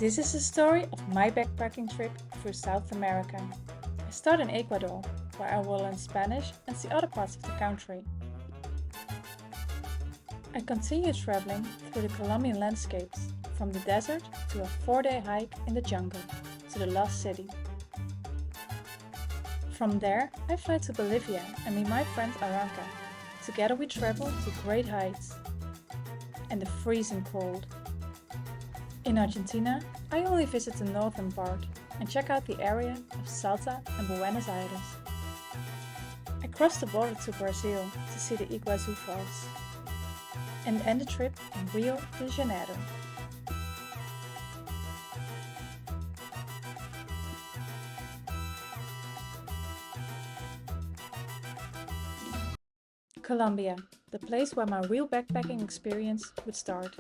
This is the story of my backpacking trip through South America. I start in Ecuador, where I will learn Spanish and see other parts of the country. I continue traveling through the Colombian landscapes, from the desert to a 4-day hike in the jungle to the lost city. From there, I fly to Bolivia and meet my friend Aranca. Together we travel to great heights and the freezing cold. In Argentina, I only visit the northern part and check out the area of Salta and Buenos Aires. I cross the border to Brazil to see the Iguazu Falls and end the trip in Rio de Janeiro. Colombia, the place where my real backpacking experience would start.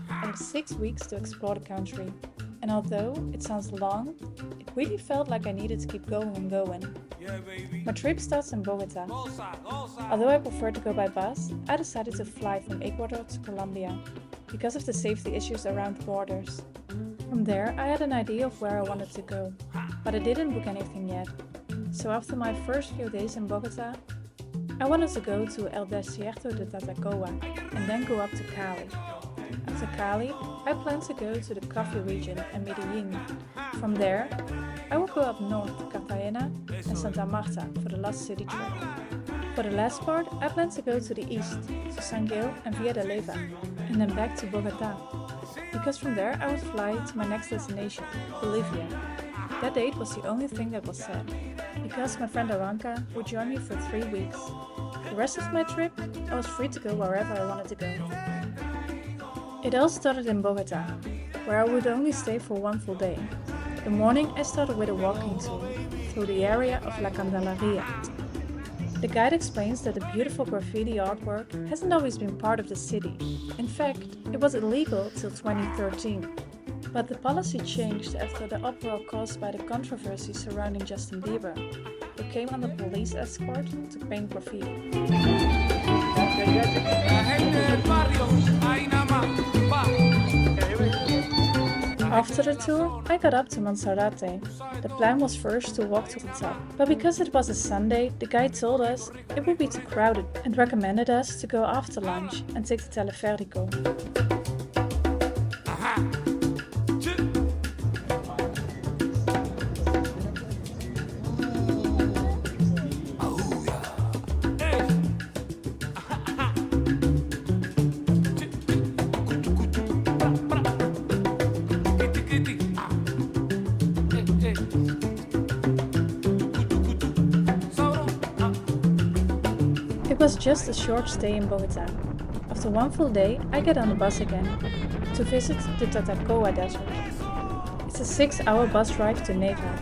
I had 6 weeks to explore the country, and although it sounds long, it really felt like I needed to keep going and going. My trip starts in Bogota. Although I prefer to go by bus, I decided to fly from Ecuador to Colombia because of the safety issues around borders. From there, I had an idea of where I wanted to go, but I didn't book anything yet. So after my first few days in Bogota, I wanted to go to El Desierto de Tatacoa and then go up to Cali. After Cali, I plan to go to the coffee region and Medellin. From there, I will go up north to Cartagena and Santa Marta for the Lost City trip. For the last part, I plan to go to the east, to San Gil and Villa de Leyva, and then back to Bogota. Because from there I would fly to my next destination, Bolivia. That date was the only thing that was set, because my friend Aranca would join me for 3 weeks. The rest of my trip, I was free to go wherever I wanted to go. It all started in Bogota, where I would only stay for 1 full day. The morning I started with a walking tour through the area of La Candelaria. The guide explains that the beautiful graffiti artwork hasn't always been part of the city. In fact, it was illegal till 2013. But the policy changed after the uproar caused by the controversy surrounding Justin Bieber, who came under police escort to paint graffiti. After the tour, I got up to Monserrate. The plan was first to walk to the top, but because it was a Sunday, the guide told us it would be too crowded and recommended us to go after lunch and take the teleférico. It was just a short stay in Bogota. After 1 full day, I get on the bus again to visit the Tatacoa Desert. It's a 6-hour bus ride to Neiva,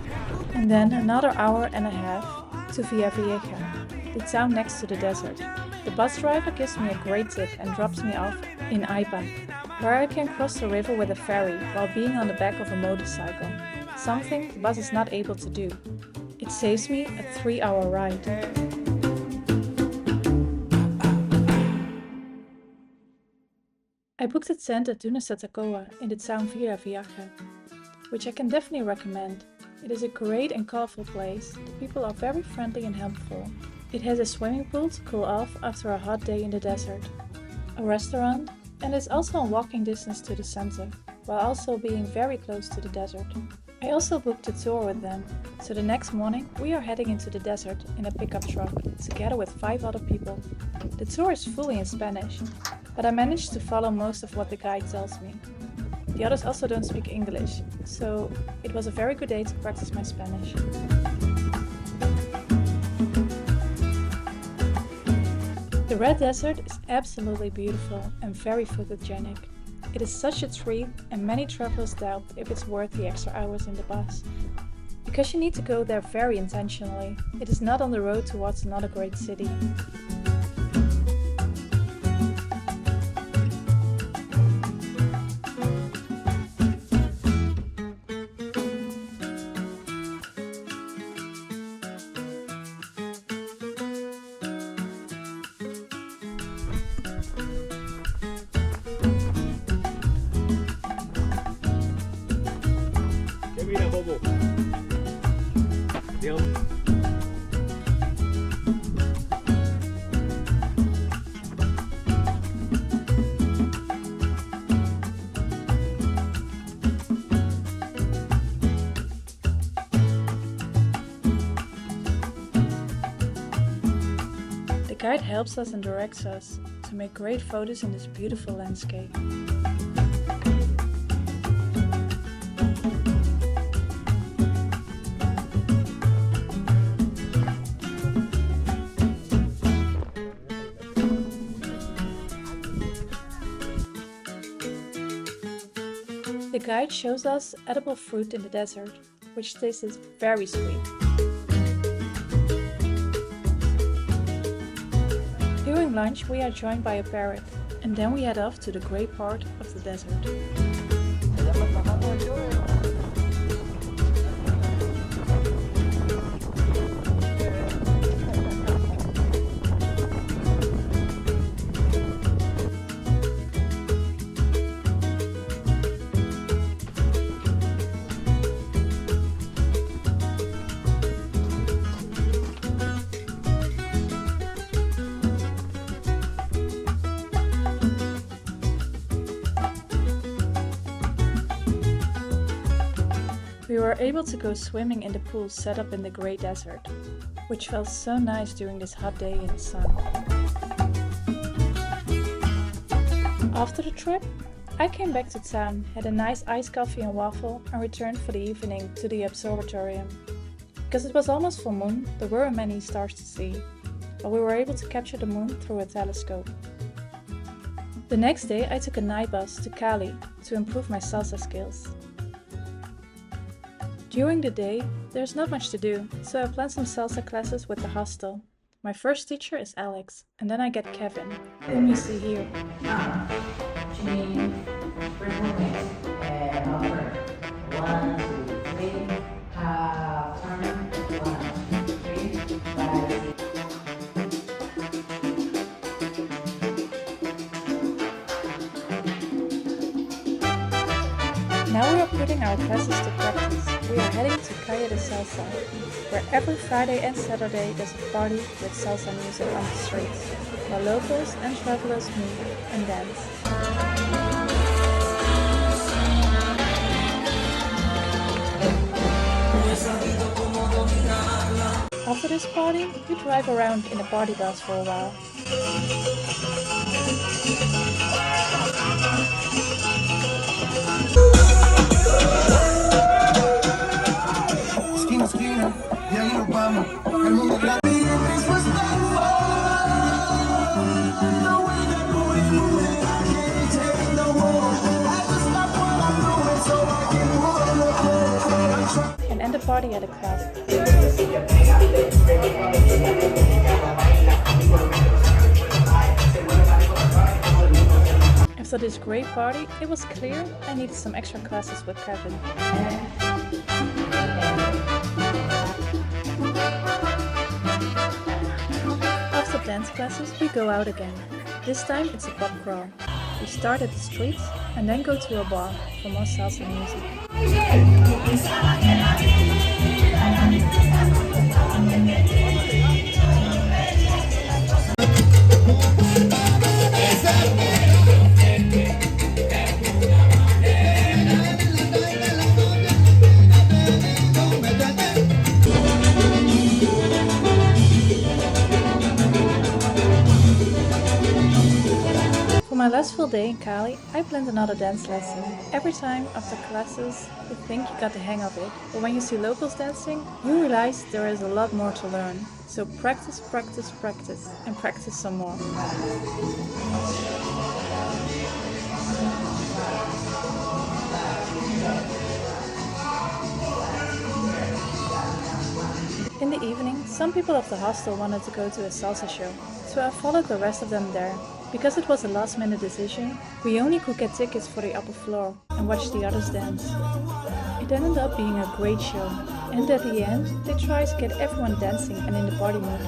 and then another hour and a half to Villavieja, the town next to the desert. The bus driver gives me a great tip and drops me off in Aipa, where I can cross the river with a ferry while being on the back of a motorcycle, something the bus is not able to do. It saves me a 3-hour ride. I booked a tent at Dunas Tatacoa in the town Villavieja, which I can definitely recommend. It is a great and colorful place. The people are very friendly and helpful. It has a swimming pool to cool off after a hot day in the desert, a restaurant, and is also in walking distance to the center, while also being very close to the desert. I also booked a tour with them, so the next morning we are heading into the desert in a pickup truck, together with 5 other people. The tour is fully in Spanish, but I managed to follow most of what the guide tells me. The others also don't speak English, so it was a very good day to practice my Spanish. The Red Desert is absolutely beautiful and very photogenic. It is such a treat, and many travelers doubt if it's worth the extra hours in the bus. Because you need to go there very intentionally. It is not on the road towards another great city. guide helps us and directs us to make great photos in this beautiful landscape. The guide shows us edible fruit in the desert, which tastes very sweet. During lunch we are joined by a parrot, and then we head off to the grey part of the desert. We were able to go swimming in the pool set up in the grey desert, which felt so nice during this hot day in the sun. After the trip, I came back to town, had a nice iced coffee and waffle, and returned for the evening to the observatorium. Because it was almost full moon, there weren't many stars to see, but we were able to capture the moon through a telescope. The next day I took a night bus to Cali to improve my salsa skills. During the day, there's not much to do, so I planned some salsa classes with the hostel. My first teacher is Alex, and then I get Kevin, whom you see here. Now we are putting our classes to practice. We are heading to Capital of Salsa, where every Friday and Saturday there's a party with salsa music on the streets, where locals and travelers meet and dance. After this party, we drive around in a party bus for a while. Y ahí nos vamos, el mundo grande. And end the party at a club. After this great party, it was clear I needed some extra classes with Kevin. After dance classes, we go out again. This time it's a pub crawl. We start at the streets and then go to a bar for more salsa music. For my last full day in Cali, I planned another dance lesson. Every time after classes, you think you got the hang of it, but when you see locals dancing, you realize there is a lot more to learn. So practice, practice, practice, and practice some more. In the evening, some people of the hostel wanted to go to a salsa show, so I followed the rest of them there. Because it was a last-minute decision, we only could get tickets for the upper floor and watch the others dance. It ended up being a great show, and at the end, they tried to get everyone dancing and in the party mood.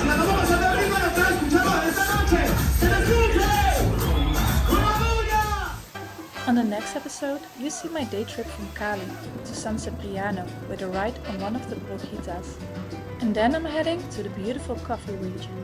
La vamos a pasar de arriba, nos están escuchando esta noche. the next episode, you see my day trip from Cali to San Cipriano with a ride on one of the boquitas. And then I'm heading to the beautiful coffee region.